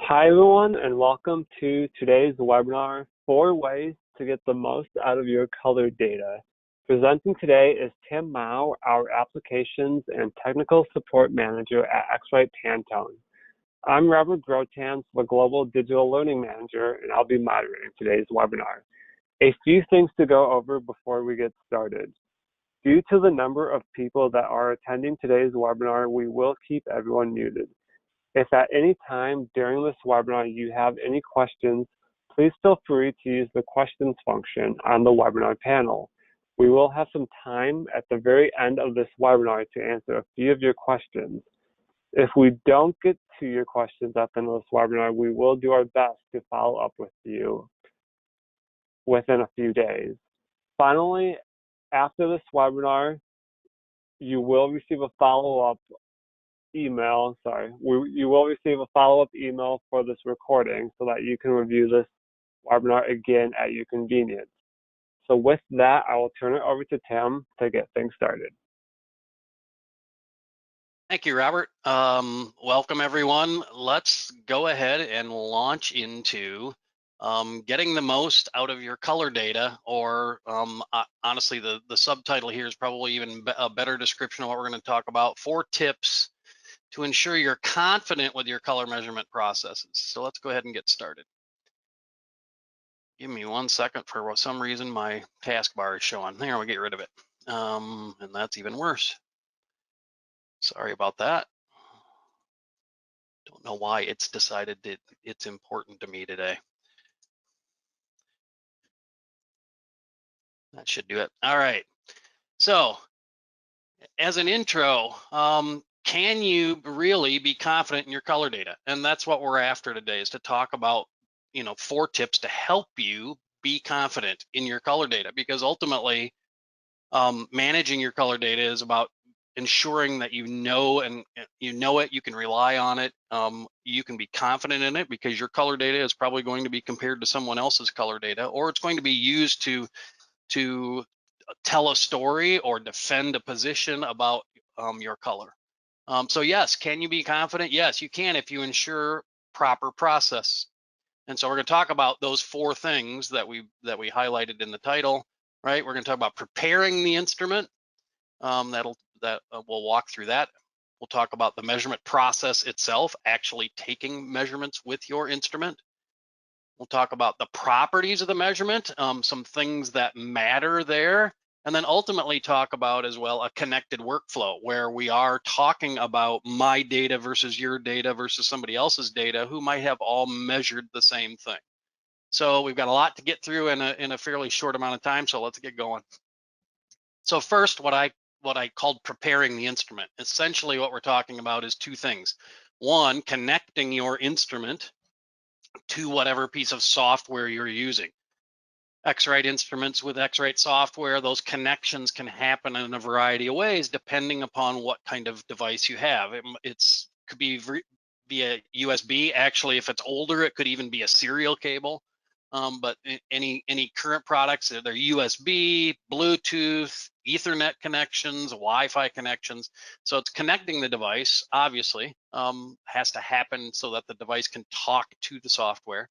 Hi everyone, and welcome to today's webinar, 4 Ways to Get the Most Out of Your Color Data. Presenting today is Tim Mao, our Applications and Technical Support Manager at X-Rite Pantone. I'm Robert Grotans, the Global Digital Learning Manager, and I'll be moderating today's webinar. A few things to go over before we get started. Due to the number of people that are attending today's webinar, we will keep everyone muted. If at any time during this webinar you have any questions, please feel free to use the questions function on the webinar panel. We will have some time at the very end of this webinar to answer a few of your questions. If we don't get to your questions at the end of this webinar, we will do our best to follow up with you within a few days. Finally, after this webinar, you will receive a follow-up email, you will receive a follow-up email for this recording so that you can review this webinar again at your convenience. So with that, I will turn it over to Tim to get things started. Thank you, Robert. Welcome everyone. Let's go ahead and launch into getting the most out of your color data, or honestly, the subtitle here is probably even a better description of what we're going to talk about. 4 tips to ensure you're confident with your color measurement processes. So let's go ahead and get started. Give me 1 second. For some reason, my taskbar is showing. There, we'll get rid of it. And that's even worse. Sorry about that. Don't know why it's decided that it's important to me today. That should do it. All right. So as an intro, can you really be confident in your color data? And that's what we're after today, is to talk about, 4 tips to help you be confident in your color data, because ultimately managing your color data is about ensuring that you know it, you can rely on it, you can be confident in it, because your color data is probably going to be compared to someone else's color data, or it's going to be used to tell a story or defend a position about your color. So yes, can you be confident? Yes, you can if you ensure proper process. And so we're going to talk about those 4 things that we highlighted in the title, right? We're going to talk about preparing the instrument. We'll walk through that. We'll talk about the measurement process itself, actually taking measurements with your instrument. We'll talk about the properties of the measurement, some things that matter there, and then ultimately talk about as well a connected workflow, where we are talking about my data versus your data versus somebody else's data who might have all measured the same thing. So we've got a lot to get through in a fairly short amount of time, so let's get going. So first, what I called preparing the instrument. Essentially what we're talking about is 2 things. 1, connecting your instrument to whatever piece of software you're using. X-Rite instruments with X-Rite software, those connections can happen in a variety of ways depending upon what kind of device you have. It could be via USB. Actually, if it's older, it could even be a serial cable. But any current products, they're USB, Bluetooth, Ethernet connections, Wi-Fi connections. So it's connecting the device, obviously, has to happen so that the device can talk to the software.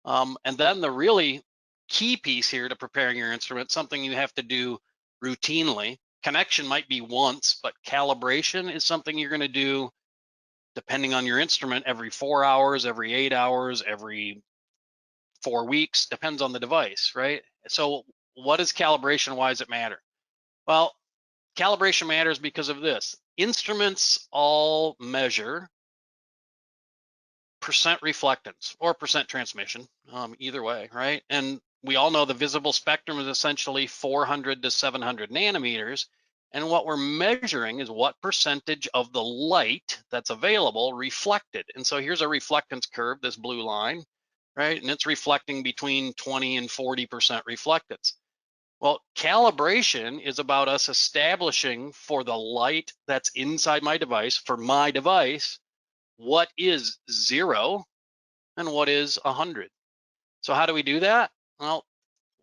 And then the really key piece here to preparing your instrument, something you have to do routinely. Connection might be once, but calibration is something you're going to do depending on your instrument every 4 hours, every 8 hours, every 4 weeks, depends on the device, right? So what is calibration? Why does it matter? Well, calibration matters because of this. Instruments all measure percent reflectance or percent transmission, either way, right? And we all know the visible spectrum is essentially 400 to 700 nanometers. And what we're measuring is what percentage of the light that's available reflected. And so here's a reflectance curve, this blue line, right? And it's reflecting between 20 and 40% reflectance. Well, calibration is about us establishing for the light that's inside my device, for my device, what is 0 and what is 100. So how do we do that? Well,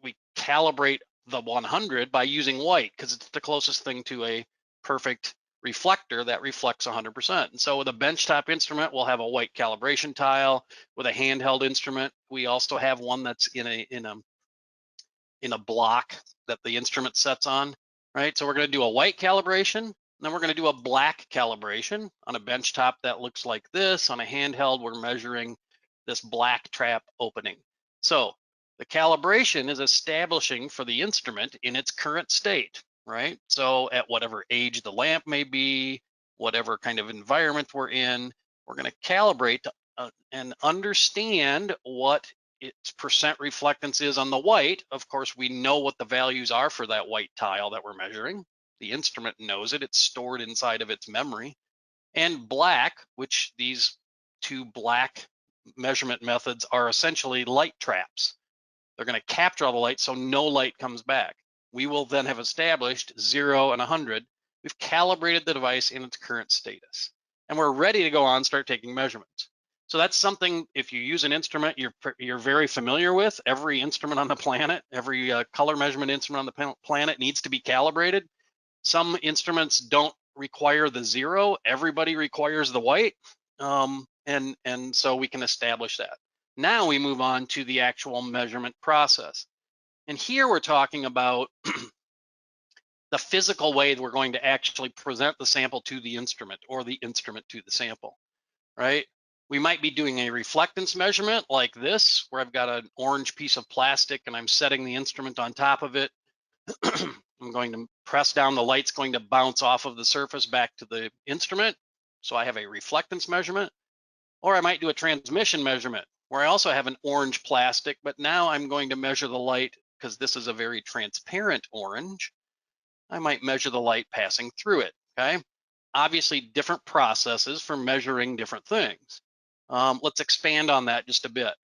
we calibrate the 100 by using white, because it's the closest thing to a perfect reflector that reflects 100%. And so with a benchtop instrument, we'll have a white calibration tile. With a handheld instrument, we also have one that's in a block that the instrument sets on, right? So we're going to do a white calibration, and then we're going to do a black calibration. On a benchtop, that looks like this. On a handheld, we're measuring this black trap opening. So the calibration is establishing for the instrument in its current state, right? So at whatever age the lamp may be, whatever kind of environment we're in, we're going to calibrate and understand what its percent reflectance is on the white. Of course, we know what the values are for that white tile that we're measuring. The instrument knows it. It's stored inside of its memory. And black, which these two black measurement methods are essentially light traps. They're going to capture all the light so no light comes back. We will then have established 0 and 100. We've calibrated the device in its current status. And we're ready to go on and start taking measurements. So that's something, if you use an instrument you're very familiar with. Every instrument on the planet, every color measurement instrument on the planet needs to be calibrated. Some instruments don't require the 0. Everybody requires the white. And so we can establish that. Now we move on to the actual measurement process. And here we're talking about the physical way that we're going to actually present the sample to the instrument, or the instrument to the sample, right? We might be doing a reflectance measurement like this, where I've got an orange piece of plastic and I'm setting the instrument on top of it. I'm going to press down, the light's going to bounce off of the surface back to the instrument. So I have a reflectance measurement. Or I might do a transmission measurement, where I also have an orange plastic, but now I'm going to measure the light, because this is a very transparent orange. I might measure the light passing through it, okay? Obviously, different processes for measuring different things. Let's expand on that just a bit.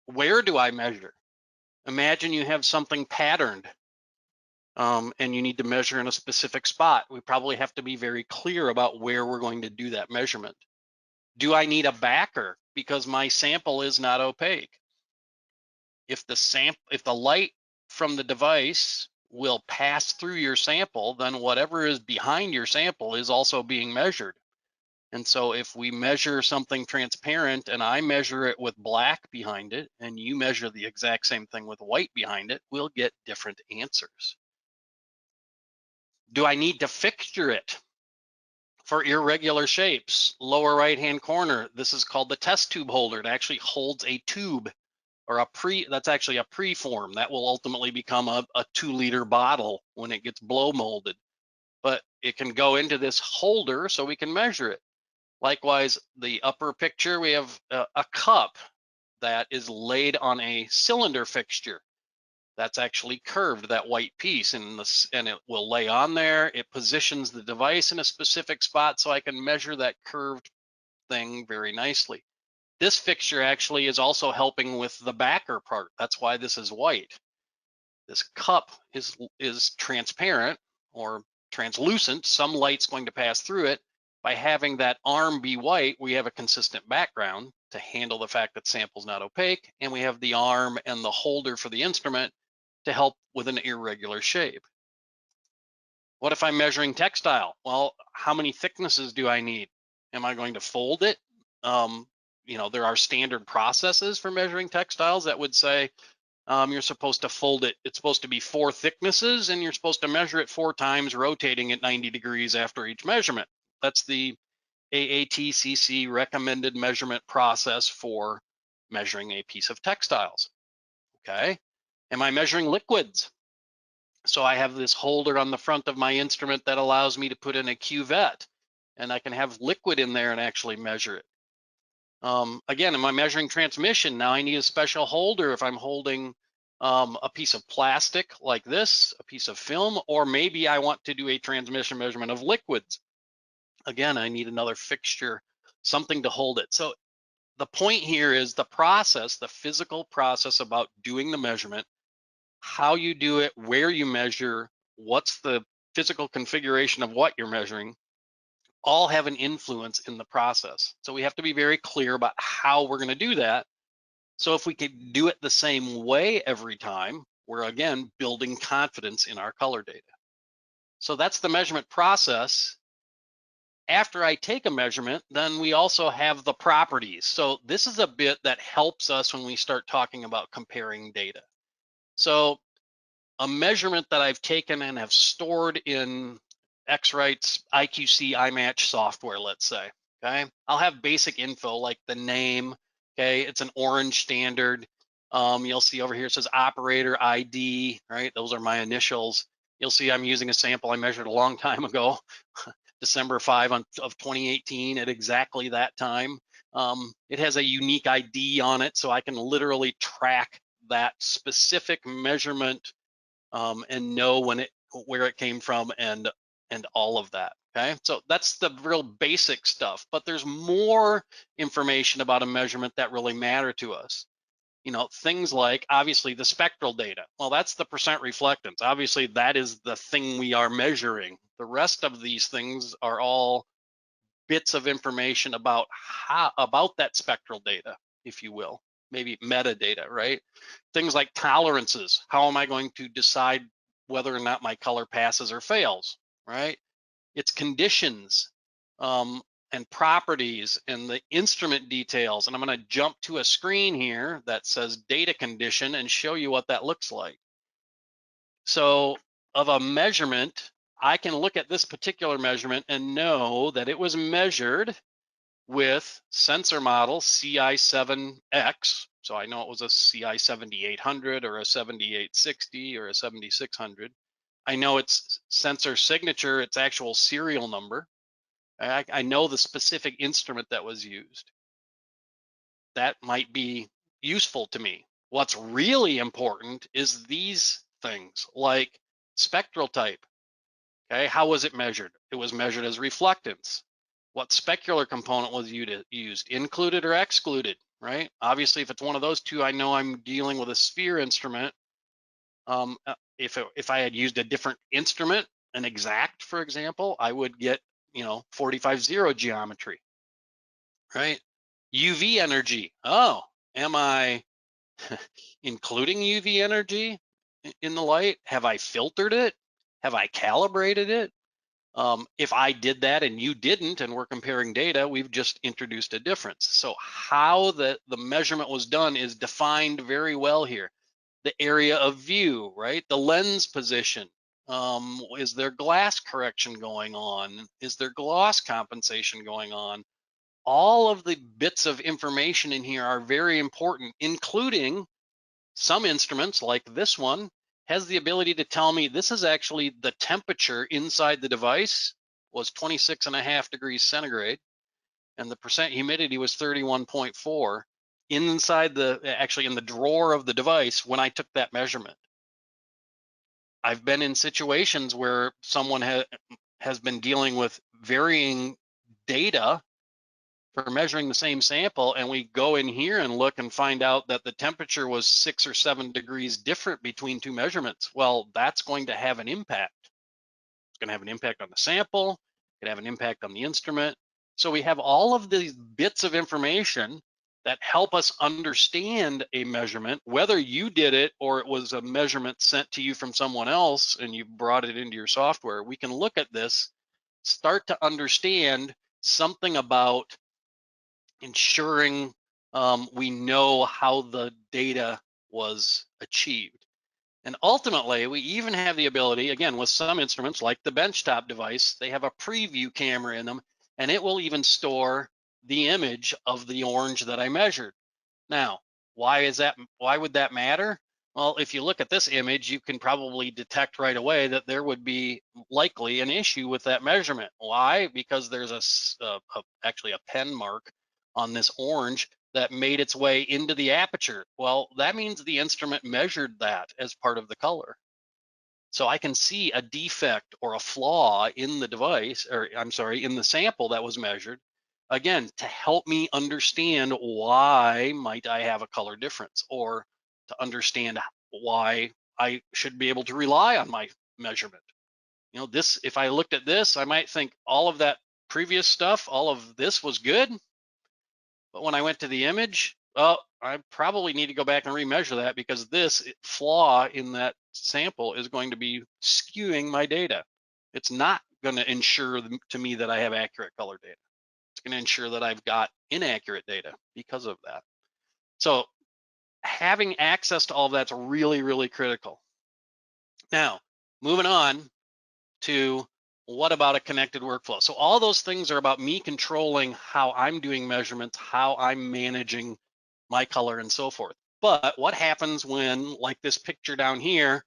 Where do I measure? Imagine you have something patterned and you need to measure in a specific spot. We probably have to be very clear about where we're going to do that measurement. Do I need a backer because my sample is not opaque? If the light from the device will pass through your sample, then whatever is behind your sample is also being measured. And so if we measure something transparent and I measure it with black behind it, and you measure the exact same thing with white behind it, we'll get different answers. Do I need to fixture it? For irregular shapes, lower right-hand corner, this is called the test tube holder. It actually holds a tube, or that's actually a preform. That will ultimately become a 2-liter bottle when it gets blow molded. But it can go into this holder so we can measure it. Likewise, the upper picture, we have a cup that is laid on a cylinder fixture. That's actually curved, that white piece, and it will lay on there. It positions the device in a specific spot so I can measure that curved thing very nicely. This fixture actually is also helping with the backer part. That's why this is white. This cup is transparent or translucent. Some light's going to pass through it. By having that arm be white, we have a consistent background to handle the fact that sample's not opaque, and we have the arm and the holder for the instrument to help with an irregular shape. What if I'm measuring textile? Well, how many thicknesses do I need? Am I going to fold it? There are standard processes for measuring textiles that would say you're supposed to fold it. It's supposed to be 4 thicknesses, and you're supposed to measure it 4 times, rotating at 90 degrees after each measurement. That's the AATCC recommended measurement process for measuring a piece of textiles. Okay. Am I measuring liquids? So I have this holder on the front of my instrument that allows me to put in a cuvette, and I can have liquid in there and actually measure it. Again, am I measuring transmission? Now I need a special holder if I'm holding a piece of plastic like this, a piece of film, or maybe I want to do a transmission measurement of liquids. Again, I need another fixture, something to hold it. So the point here is the process, the physical process about doing the measurement, how you do it, where you measure, what's the physical configuration of what you're measuring, all have an influence in the process. So we have to be very clear about how we're going to do that. So if we could do it the same way every time, we're again building confidence in our color data. So that's the measurement process. after I take a measurement, then we also have the properties. So this is a bit that helps us when we start talking about comparing data. So a measurement that I've taken and have stored in X-Rite's IQC iMatch software, let's say, okay? I'll have basic info like the name, okay? It's an orange standard. You'll see over here it says operator ID, right? Those are my initials. You'll see I'm using a sample I measured a long time ago, December 5 of 2018 at exactly that time. It has a unique ID on it, so I can literally track that specific measurement and know where it came from and all of that. Okay, so that's the real basic stuff. But there's more information about a measurement that really matter to us. You know, things like obviously the spectral data. Well, that's the percent reflectance. Obviously, that is the thing we are measuring. The rest of these things are all bits of information about that spectral data, if you will, maybe metadata, right? Things like tolerances. How am I going to decide whether or not my color passes or fails, right? It's conditions and properties and the instrument details. And I'm going to jump to a screen here that says data condition and show you what that looks like. So of a measurement, I can look at this particular measurement and know that it was measured with sensor model CI7X. So I know it was a CI7800 or a 7860 or a 7600. I know its sensor signature, its actual serial number. I know the specific instrument that was used. That might be useful to me. What's really important is these things like spectral type. Okay, how was it measured? It was measured as reflectance. What specular component was used, included or excluded, right? Obviously, if it's one of those two, I know I'm dealing with a sphere instrument. If I had used a different instrument, an exact, for example, I would get, 45-0 geometry, right? UV energy. Oh, am I including UV energy in the light? Have I filtered it? Have I calibrated it? If I did that and you didn't, and we're comparing data, we've just introduced a difference. So how the measurement was done is defined very well here. The area of view, right? The lens position. Is there glass correction going on? Is there gloss compensation going on? All of the bits of information in here are very important, including some instruments like this one has the ability to tell me this is actually the temperature inside the device was 26.5 degrees centigrade and the percent humidity was 31.4 inside actually in the drawer of the device when I took that measurement. I've been in situations where someone has been dealing with varying data for measuring the same sample, and we go in here and look and find out that the temperature was 6 or 7 degrees different between two measurements. Well, that's going to have an impact. It's going to have an impact on the sample. It could have an impact on the instrument. So we have all of these bits of information that help us understand a measurement, whether you did it or it was a measurement sent to you from someone else and you brought it into your software. We can look at this, start to understand something about ensuring we know how the data was achieved. And ultimately, we even have the ability, again, with some instruments like the benchtop device, they have a preview camera in them, and it will even store the image of the orange that I measured. Now, why would that matter? Well, if you look at this image, you can probably detect right away that there would be likely an issue with that measurement. Why? Because there's actually a pen mark on this orange that made its way into the aperture. Well, that means the instrument measured that as part of the color. So I can see a defect or a flaw in the device, or I'm sorry, in the sample that was measured, again, to help me understand why might I have a color difference, or to understand why I should be able to rely on my measurement. If I looked at this, I might think all of that previous stuff, all of this was good, but when I went to the image, I probably need to go back and remeasure that because this flaw in that sample is going to be skewing my data. It's not going to ensure to me that I have accurate color data. It's going to ensure that I've got inaccurate data because of that. So having access to all of that's really, really critical. Now, moving on to what about a connected workflow? So all those things are about me controlling how I'm doing measurements, how I'm managing my color and so forth. But what happens when, like this picture down here,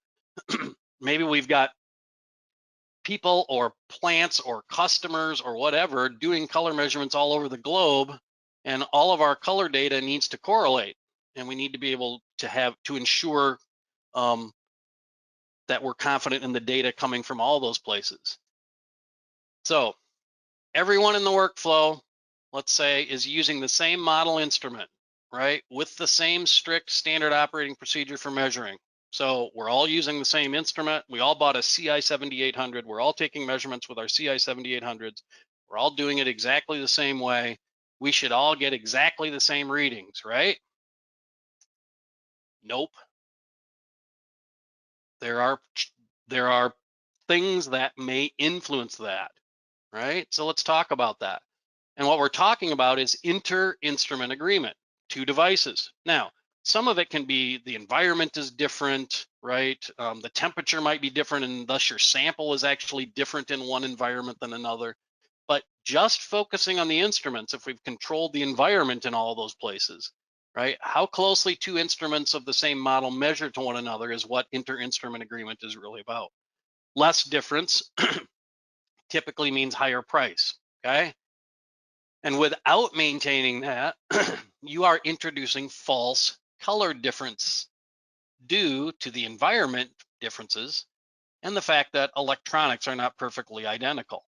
maybe we've got people or plants or customers or whatever doing color measurements all over the globe, and all of our color data needs to correlate, and we need to be able to ensure that we're confident in the data coming from all those places. So everyone in the workflow, let's say, is using the same model instrument, right, with the same strict standard operating procedure for measuring. So we're all using the same instrument. We all bought a CI 7800. We're all taking measurements with our CI 7800s. We're all doing it exactly the same way. We should all get exactly the same readings, right? Nope. There are things that may influence that, right? So let's talk about that. And what we're talking about is inter-instrument agreement, two devices. Now, some of it can be the environment is different, right? The temperature might be different, and thus your sample is actually different in one environment than another. But just focusing on the instruments, if we've controlled the environment in all those places, right? How closely two instruments of the same model measure to one another is what inter-instrument agreement is really about. Less difference typically means higher price, okay? And without maintaining that, you are introducing false color difference due to the environment differences and the fact that electronics are not perfectly identical.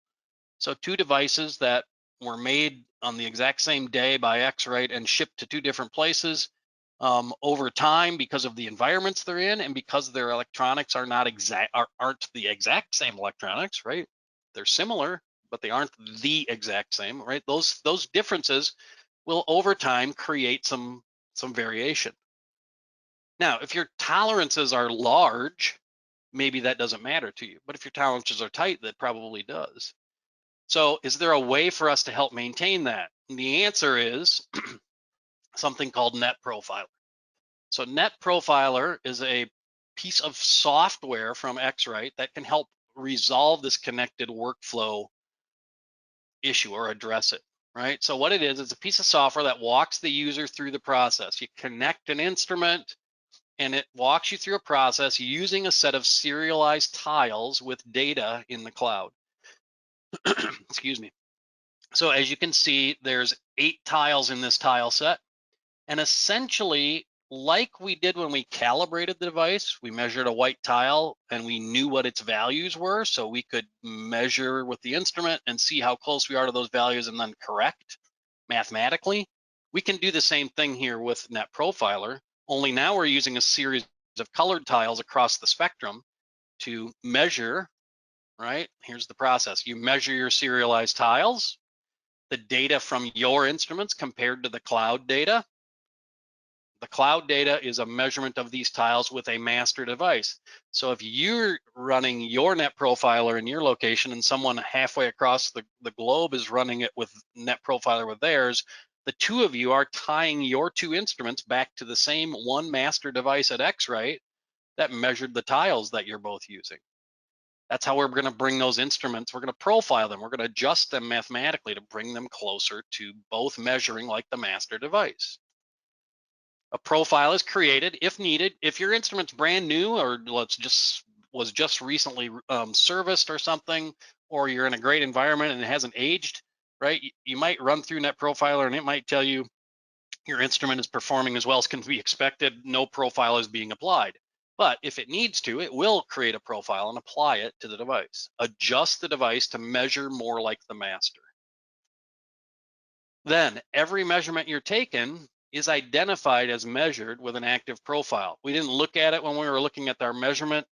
So two devices that were made on the exact same day by X-Rite and shipped to two different places over time, because of the environments they're in and because their electronics are not aren't the exact same electronics, right? They're similar, but they aren't the exact same, right? Those differences will over time create some variation. Now, if your tolerances are large, maybe that doesn't matter to you, but if your tolerances are tight, that probably does. So is there a way for us to help maintain that? And the answer is something called Net Profiler. So Net Profiler is a piece of software from X-Rite that can help resolve this connected workflow issue or address it, right? So what it is, it's a piece of software that walks the user through the process. You connect an instrument and it walks you through a process using a set of serialized tiles with data in the cloud. Excuse me. So as you can see, there's 8 tiles in this tile set. And essentially, like we did when we calibrated the device, we measured a white tile and we knew what its values were. So we could measure with the instrument and see how close we are to those values and then correct mathematically. We can do the same thing here with Net Profiler, only now we're using a series of colored tiles across the spectrum to measure, right? Here's the process. You measure your serialized tiles, the data from your instruments compared to the cloud data. The cloud data is a measurement of these tiles with a master device. So if you're running your Net Profiler in your location and someone halfway across the globe is running it with Net Profiler with theirs, the two of you are tying your two instruments back to the same one master device at X-Rite that measured the tiles that you're both using. That's how we're going to bring those instruments. We're going to profile them. We're going to adjust them mathematically to bring them closer to both measuring like the master device. A profile is created if needed. If your instrument's brand new or was just recently serviced or something, or you're in a great environment and it hasn't aged, right? You might run through Net Profiler and it might tell you your instrument is performing as well as can be expected. No profile is being applied. But if it needs to, it will create a profile and apply it to the device. Adjust the device to measure more like the master. Then every measurement you're taking is identified as measured with an active profile. We didn't look at it when we were looking at our measurement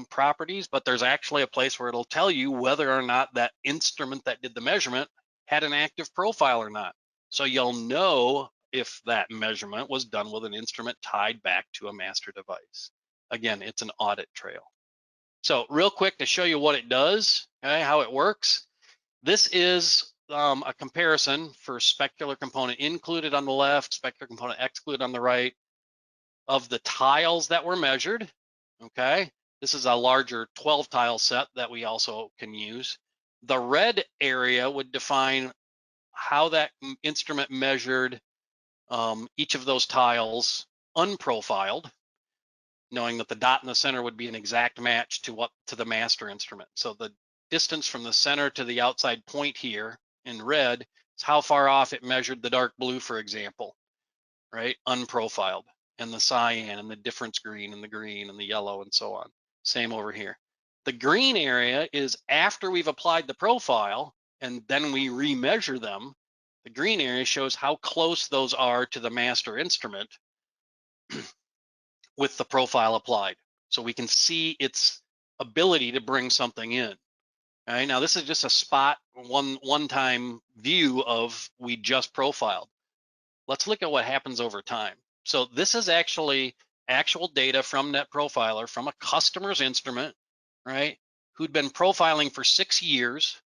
properties, but there's actually a place where it'll tell you whether or not that instrument that did the measurement had an active profile or not. So you'll know if that measurement was done with an instrument tied back to a master device. Again, it's an audit trail. So real quick to show you what it does, okay, how it works. This is a comparison for specular component included on the left, specular component excluded on the right of the tiles that were measured, okay? This is a larger 12 tile set that we also can use. The red area would define how that instrument measured each of those tiles unprofiled, knowing that the dot in the center would be an exact match to the master instrument. So the distance from the center to the outside point here in red is how far off it measured the dark blue, for example, right? Unprofiled, and the cyan and the difference green and the yellow and so on. Same over here. The green area is after we've applied the profile and then we remeasure them. The green area shows how close those are to the master instrument with the profile applied. So we can see its ability to bring something in. All right, now this is just a spot one-time view of we just profiled. Let's look at what happens over time. So this is actually actual data from NetProfiler from a customer's instrument, right? Who'd been profiling for 6 years,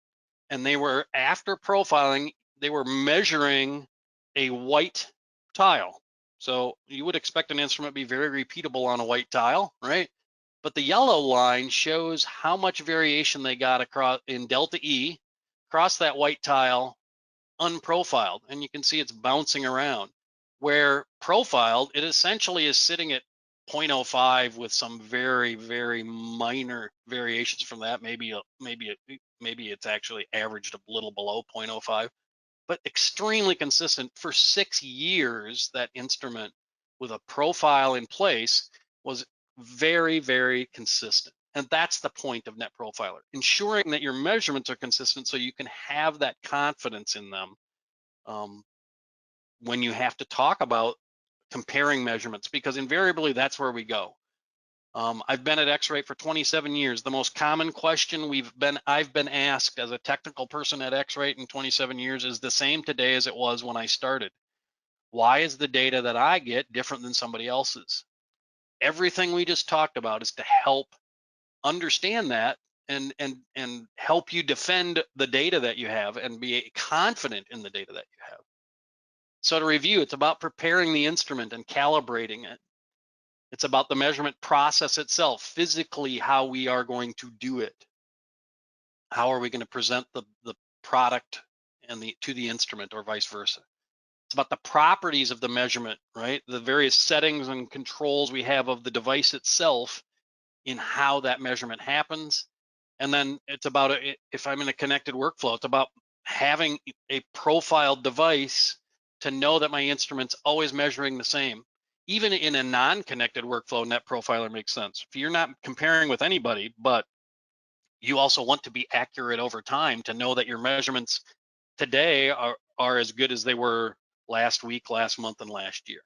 and they were, after profiling, they were measuring a white tile. So you would expect an instrument to be very repeatable on a white tile, right? But the yellow line shows how much variation they got across in delta E across that white tile unprofiled, and you can see it's bouncing around. Where profiled, it essentially is sitting at 0.05 with some very, very minor variations from that. Maybe it's actually averaged a little below 0.05, but extremely consistent for 6 years. That instrument with a profile in place was very, very consistent. And that's the point of NetProfiler, ensuring that your measurements are consistent so you can have that confidence in them when you have to talk about comparing measurements, because invariably that's where we go. I've been at X-Rite for 27 years. The most common question I've been asked as a technical person at X-Rite in 27 years is the same today as it was when I started. Why is the data that I get different than somebody else's? Everything we just talked about is to help understand that and help you defend the data that you have and be confident in the data that you have. So to review, it's about preparing the instrument and calibrating it. It's about the measurement process itself, physically how we are going to do it. How are we going to present the product to the instrument, or vice versa? It's about the properties of the measurement, right? The various settings and controls we have of the device itself in how that measurement happens. And then it's about, if I'm in a connected workflow, it's about having a profiled device to know that my instrument's always measuring the same. Even in a non-connected workflow, NetProfiler makes sense. If you're not comparing with anybody, but you also want to be accurate over time to know that your measurements today are as good as they were last week, last month, and last year.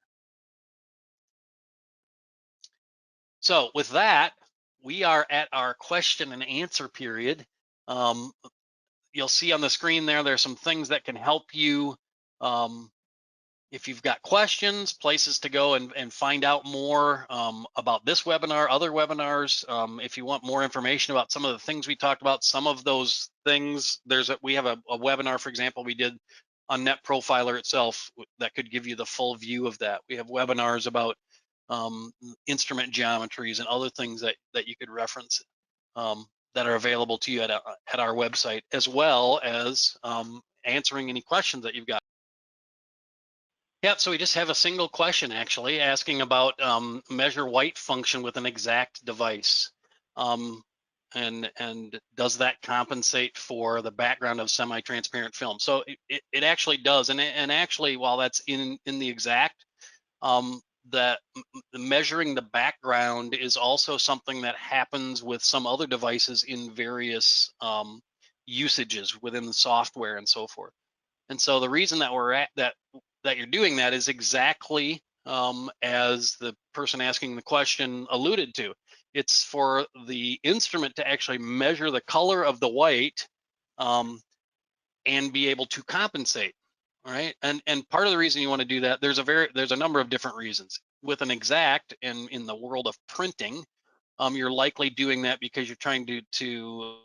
So with that, we are at our question and answer period. You'll see on the screen there's some things that can help you. If you've got questions, places to go and find out more about this webinar, other webinars. If you want more information about some of the things we talked about, some of those things, we have a webinar, for example, we did on NetProfiler itself that could give you the full view of that. We have webinars about instrument geometries and other things that you could reference that are available to you at our website, as well as answering any questions that you've got. Yeah, so we just have a single question actually asking about measure white function with an exact device. And does that compensate for the background of semi-transparent film? So it actually does. And actually, while that's in the exact, that measuring the background is also something that happens with some other devices in various usages within the software and so forth. And so the reason that we're at that you're doing that is exactly as the person asking the question alluded to. It's for the instrument to actually measure the color of the white and be able to compensate. All right, and part of the reason you want to do that, there's a number of different reasons. With an exact, and in the world of printing, you're likely doing that because you're trying to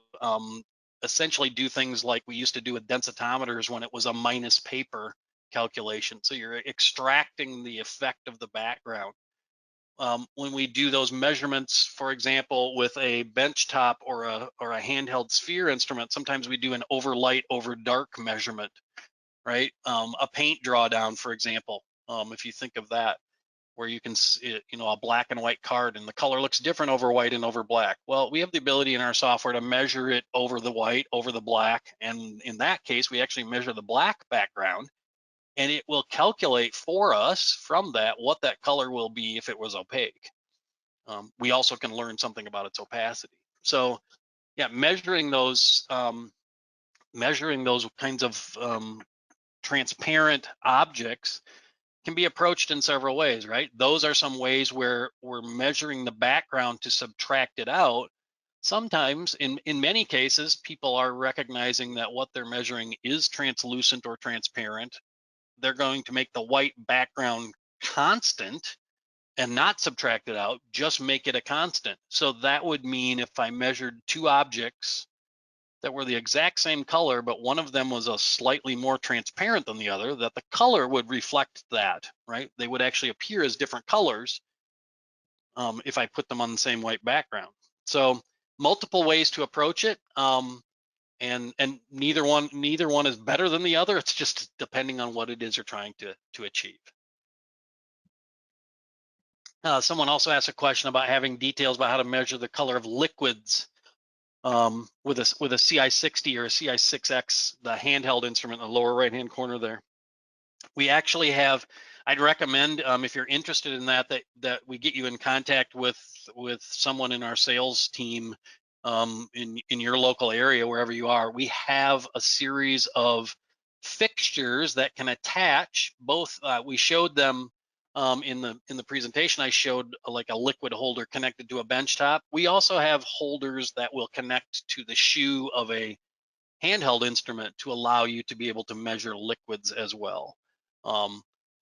essentially do things like we used to do with densitometers when it was a minus paper calculation. So you're extracting the effect of the background. When we do those measurements, for example, with a benchtop or a handheld sphere instrument, sometimes we do an over light, over dark measurement, right? A paint drawdown, for example, if you think of that, where you can see, a black and white card and the color looks different over white and over black. Well, we have the ability in our software to measure it over the white, over the black, and in that case, we actually measure the black background, and it will calculate for us from that what that color will be if it was opaque. We also can learn something about its opacity. So yeah, measuring those kinds of transparent objects can be approached in several ways, right? Those are some ways where we're measuring the background to subtract it out. Sometimes, in many cases, people are recognizing that what they're measuring is translucent or transparent. They're going to make the white background constant and not subtract it out, just make it a constant. So that would mean if I measured two objects that were the exact same color, but one of them was a slightly more transparent than the other, that the color would reflect that, right? They would actually appear as different colors if I put them on the same white background. So multiple ways to approach it, and neither one is better than the other. It's just depending on what it is you're trying to achieve. Someone also asked a question about having details about how to measure the color of liquids with a CI60 or a CI6X, the handheld instrument in the lower right-hand corner there. We actually have, I'd recommend if you're interested in that we get you in contact with someone in our sales team in your local area, wherever you are. We have a series of fixtures that can attach both. We showed them in the presentation. I showed like a liquid holder connected to a benchtop. We also have holders that will connect to the shoe of a handheld instrument to allow you to be able to measure liquids as well.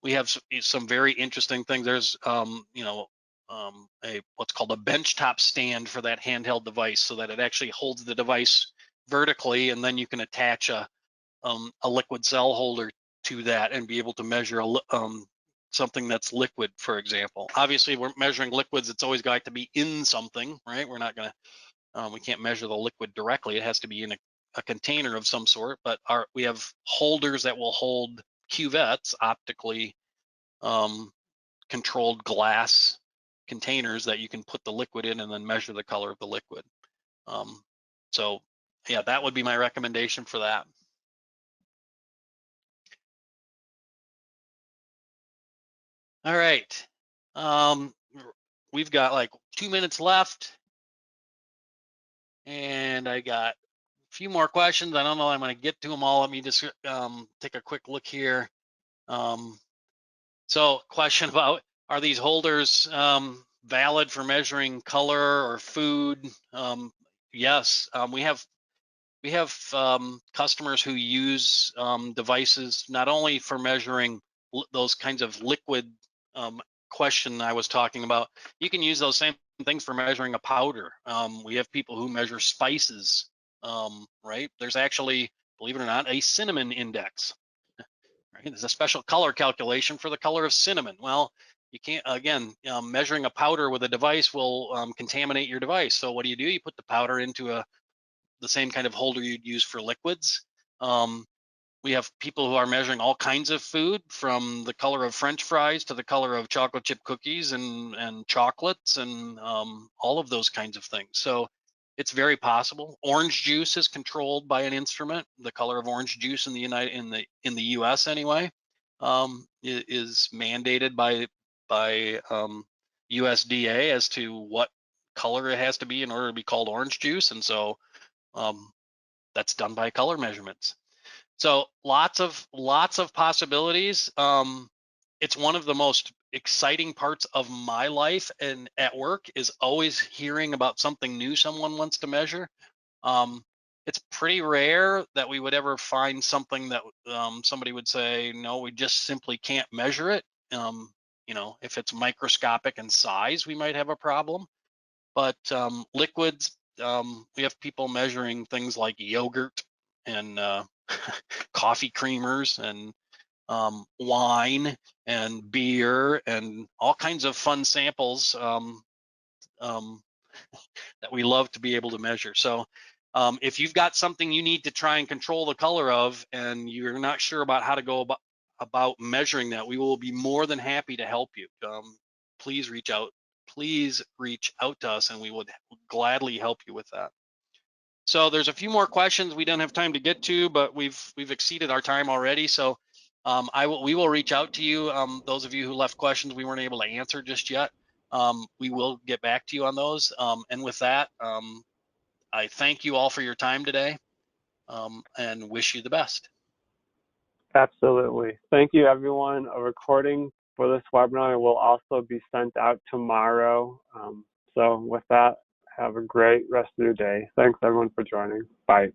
We have some very interesting things. There's what's called a benchtop stand for that handheld device, so that it actually holds the device vertically, and then you can attach a liquid cell holder to that and be able to measure something that's liquid, for example. Obviously, we're measuring liquids. It's always got to be in something, right? We're not going to, we can't measure the liquid directly. It has to be in a container of some sort, but we have holders that will hold cuvettes, optically controlled glass containers that you can put the liquid in and then measure the color of the liquid. So yeah, that would be my recommendation for that. All right. We've got like 2 minutes left, and I got a few more questions. I don't know I'm going to get to them all. Let me just take a quick look here. So question about, are these holders valid for measuring color or food? Yes, we have customers who use devices not only for measuring those kinds of liquid question I was talking about. You can use those same things for measuring a powder. We have people who measure spices, right? There's actually, believe it or not, a cinnamon index. Right? There's a special color calculation for the color of cinnamon. Well, you can't, again, measuring a powder with a device will contaminate your device. So what do? You put the powder into the same kind of holder you'd use for liquids. We have people who are measuring all kinds of food, from the color of French fries to the color of chocolate chip cookies and chocolates and all of those kinds of things. So it's very possible. Orange juice is controlled by an instrument. The color of orange juice in the U.S. anyway is mandated by USDA as to what color it has to be in order to be called orange juice, and so that's done by color measurements. So lots of possibilities. It's one of the most exciting parts of my life and at work is always hearing about something new someone wants to measure. It's pretty rare that we would ever find something that somebody would say, no, we just simply can't measure it. If it's microscopic in size, we might have a problem. But liquids, we have people measuring things like yogurt and coffee creamers and wine and beer and all kinds of fun samples um, that we love to be able to measure. So if you've got something you need to try and control the color of and you're not sure about how to go about measuring that, we will be more than happy to help you. Please reach out. Please reach out to us and we would gladly help you with that. So there's a few more questions we don't have time to get to, but we've exceeded our time already. So we will reach out to you. Those of you who left questions we weren't able to answer just yet, we will get back to you on those. And with that, I thank you all for your time today and wish you the best. Absolutely. Thank you, everyone. A recording for this webinar will also be sent out tomorrow. So with that, have a great rest of your day. Thanks, everyone, for joining. Bye.